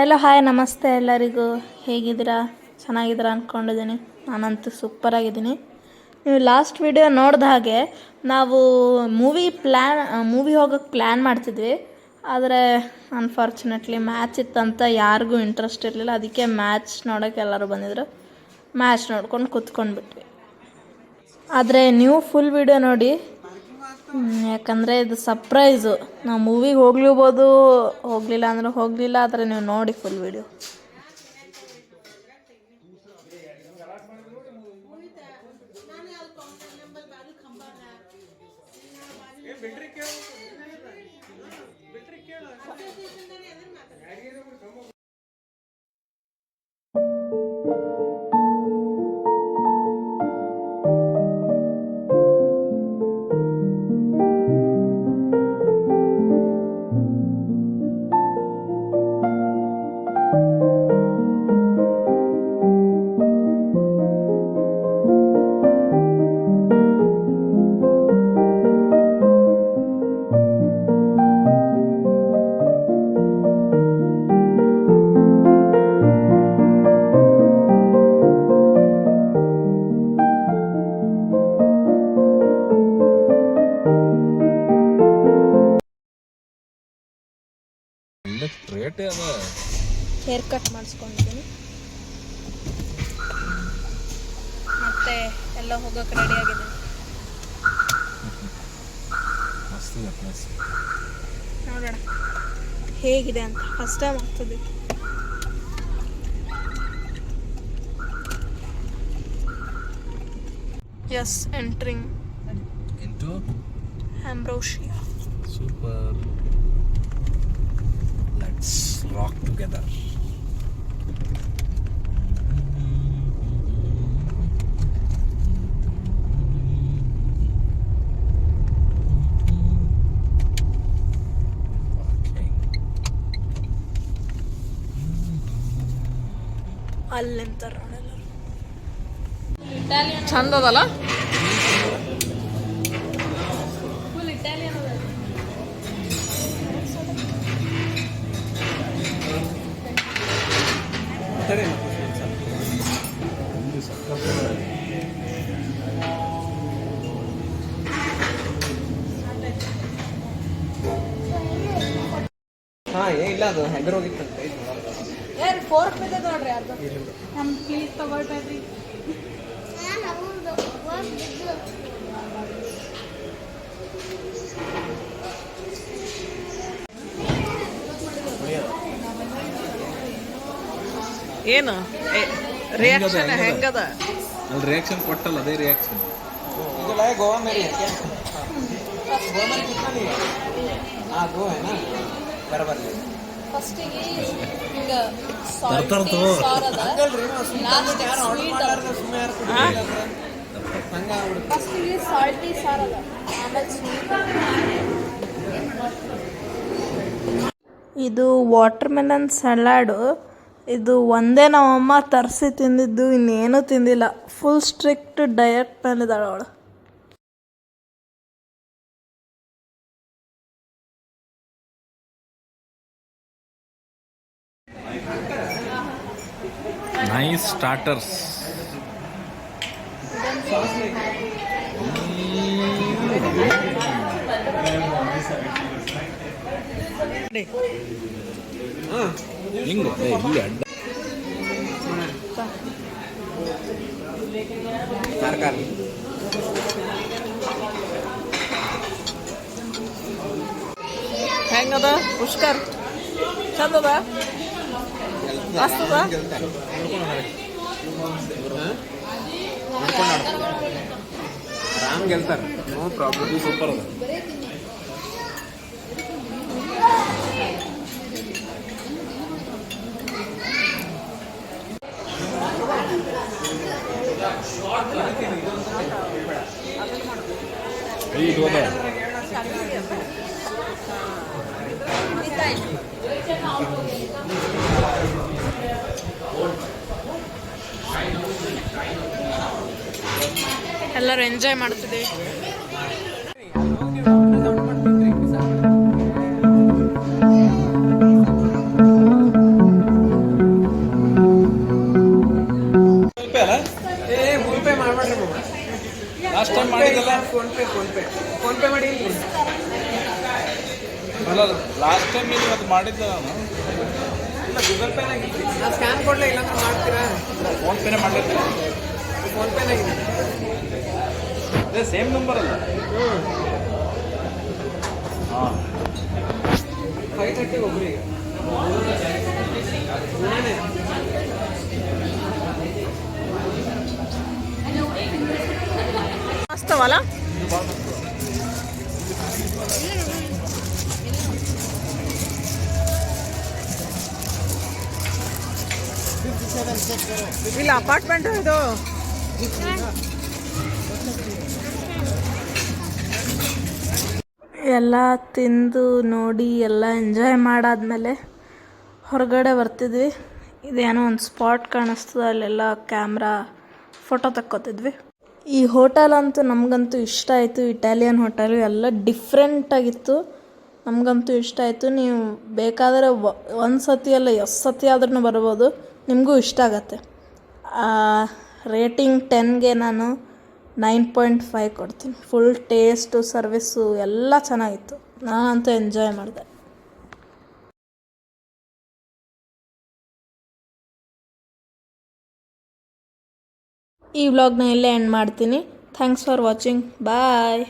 Hello hi ನಮಸ್ತೆ ಎಲ್ಲರಿಗೂ. ಹೇಗಿದ್ದೀರಾ? ಚೆನ್ನಾಗಿದ್ದೀರಾ ಅಂದ್ಕೊಂಡಿದ್ದೀನಿ. ನಾನಂತೂ ಸೂಪರಾಗಿದ್ದೀನಿ. ನೀವು ಲಾಸ್ಟ್ ವಿಡಿಯೋ ನೋಡಿದ ಹಾಗೆ ನಾವು ಮೂವಿ ಹೋಗೋಕ್ಕೆ ಪ್ಲ್ಯಾನ್ ಮಾಡ್ತಿದ್ವಿ. ಆದರೆ ಅನ್ಫಾರ್ಚುನೇಟ್ಲಿ ಮ್ಯಾಚ್ ಇತ್ತಂತ ಯಾರಿಗೂ ಇಂಟ್ರೆಸ್ಟ್ ಇರಲಿಲ್ಲ. ಅದಕ್ಕೆ ಮ್ಯಾಚ್ ನೋಡೋಕ್ಕೆ ಎಲ್ಲರೂ ಬಂದಿದ್ರು. ಮ್ಯಾಚ್ ನೋಡ್ಕೊಂಡು ಕೂತ್ಕೊಂಡ್ಬಿಟ್ವಿ. ಆದರೆ ನೀವು ಫುಲ್ ವಿಡಿಯೋ ನೋಡಿ, ಯಾಕಂದರೆ ಇದು ಸರ್ಪ್ರೈಸು. ನಾವು ಮೂವಿಗೆ ಹೋಗ್ಲಿಬೋದು, ಹೋಗಲಿಲ್ಲ ಅಂದರೆ ಹೋಗಲಿಲ್ಲ. ಆದರೆ ನೀವು ನೋಡಿ ಫುಲ್ ವಿಡಿಯೋ. ಹೇರ್ ಕಟ್ ಮಾಡಿಸ್ಕೊಂಡಿದ್ದೀನಿ. ಮತ್ತೆ ಎಲ್ಲ ಹೋಗೋಕೆ ರೆಡಿ ಆಗಿದೆ. ನೋಡೋಣ ಹೇಗಿದೆ ಅಂತ. ಫಸ್ಟ್ ಟೈಮ್ ಆಗ್ತದೆ. Yes, entering into Ambrosia. Super. Let's rock together. ಅಲ್ಲಿ ನಿಂತಾರ ಚಂದ ಅದಲ್ಲ. ಫುಲ್ ಇಟಾಲಿಯನ್ ಅದ. ಇಲ್ಲ ಅದು ಹೆಗರ್ ಹೋಗಿತ್ತಂತೆ. ಫೋರ್ಕ್ ಬಿದ್ದ ನೋಡ್ರಿ. ಅದು ನಮ್ ಪ್ಲೀಸ್ ತಗೊಳ್ಬೇಡ್ರಿ. ಏನು ರಿಯಾಕ್ಷನ್ ಹೆಂಗದ? ಅಲ್ಲಿ ರಿಯಾಕ್ಷನ್ ಕೊಟ್ಟಲ್ಲ, ಅದೇ ರಿಯಾಕ್ಷನ್. ಇದೆಲ್ಲ ಗೋವಾ ಮೇರಿ ಗೋವಾ ಮೇರಿ कितना नहीं है? हाँ दो है ना बराबर है. ಫಸ್ಟಿಗೆ ಹಿಂಗ ಸಾಲ್ಟಿ ಸಾರ್ ಅದ. ಲಾಸ್ಟ್ ಸ್ವೀಟ್ ಅದ. ಫಸ್ಟಿಗೆ ಸಾಲ್ಟಿ ಸಾರ್ ಅದ, ಆಮೇಲೆ ಸ್ವೀಟ್. ಇದು ವಾಟರ್ ಮೆಲನ್ ಸಲಾಡು. ಇದು ಒಂದೇ ನಮ್ಮಮ್ಮ ತರಿಸಿ ತಿಂದಿದ್ದು, ಇನ್ನೇನು ತಿಂದಿಲ್ಲ. ಫುಲ್ ಸ್ಟ್ರಿಕ್ಟ್ ಡಯಟ್ ಮೇಲಿದ್ದಾಳೆ ಅವಳು. Nice starters. ಹಿಂಗು ಇಲ್ಲಿ ಅಡ್ಡ ತರಕಾರಿ ಹೆಂಗದ ಪುಷ್ಕರ್? ಚಂದದ? ಮಸ್ತದ? ಆರಾಮ್ ಗೆಲ್ತಾರೆ, ನೋ ಪ್ರಾಬ್ಲಮ್. ಸೂಪರ್ ಅದ. ಇದು ಅದ ಎಲ್ಲರೂ ಎಂಜಾಯ್ ಮಾಡ್ತಿದ್ದೀವಿ. ಫೋನ್ ಪೇ ಮಾಡಿ ಇಲ್ರಿ ಅಲ್ಲ ಲಾಸ್ಟ್ ಟೈಮ್ ನೀವು ಅದು ಮಾಡಿದ್ದೆ ನಾನು ಇಲ್ಲ ಗೂಗಲ್ ಪೇನಾಗಿತ್ತು ನಾನು ಸ್ಕ್ಯಾನ್ ಕೊಡಲೇ ಇಲ್ಲಾಂದ್ರೆ ಮಾಡ್ತೀರಾ ಫೋನ್ ಪೇನೇ ಮಾಡಿರ್ತೀನಿ ಫೋನ್ ಪೇನಾಗಿದೆ ಅದೇ ಸೇಮ್ ನಂಬರ್ ಅಲ್ಲ ಹಾಂ 5:30 ಒಬ್ಬರಿಗೆ ಮಸ್ತವಲ್ಲ ಇಲ್ಲ ಅಪಾರ್ಟ್ಮೆಂಟ್ ಇದು ಎಲ್ಲ ತಿಂದು ನೋಡಿ ಎಲ್ಲ ಎಂಜಾಯ್ ಮಾಡಾದ್ಮೇಲೆ ಹೊರಗಡೆ ಬರ್ತಿದ್ವಿ. ಇದೇನೋ ಒಂದು ಸ್ಪಾಟ್ ಕಾಣಿಸ್ತದೆ, ಅಲ್ಲೆಲ್ಲ ಕ್ಯಾಮ್ರಾ ಫೋಟೋ ತಕ್ಕೋತಿದ್ವಿ. ಈ ಹೋಟೆಲ್ ಅಂತೂ ನಮಗಂತೂ ಇಷ್ಟ ಆಯಿತು. ಇಟಾಲಿಯನ್ ಹೋಟೆಲು ಎಲ್ಲ ಡಿಫ್ರೆಂಟಾಗಿತ್ತು. ನಮಗಂತೂ ಇಷ್ಟ ಆಯಿತು. ನೀವು ಬೇಕಾದರೆ ಒಂದು ಸತಿ ಅಲ್ಲ ಎಷ್ಟು ಸತಿ ಆದ್ರೂ ಬರ್ಬೋದು, ನಿಮಗೂ ಇಷ್ಟ ಆಗತ್ತೆ. ರೇಟಿಂಗ್ 10ಗೆ ನಾನು 9.5 ಕೊಡ್ತೀನಿ. ಫುಲ್ ಟೇಸ್ಟು, ಸರ್ವಿಸ್ಸು ಎಲ್ಲ ಚೆನ್ನಾಗಿತ್ತು. ನಾನಂತೂ ಎಂಜಾಯ್ ಮಾಡಿದೆ. ಈ ವ್ಲಾಗ್ನ ಇಲ್ಲೇ ಎಂಡ್ ಮಾಡ್ತೀನಿ. Thanks for watching. ಬಾಯ್.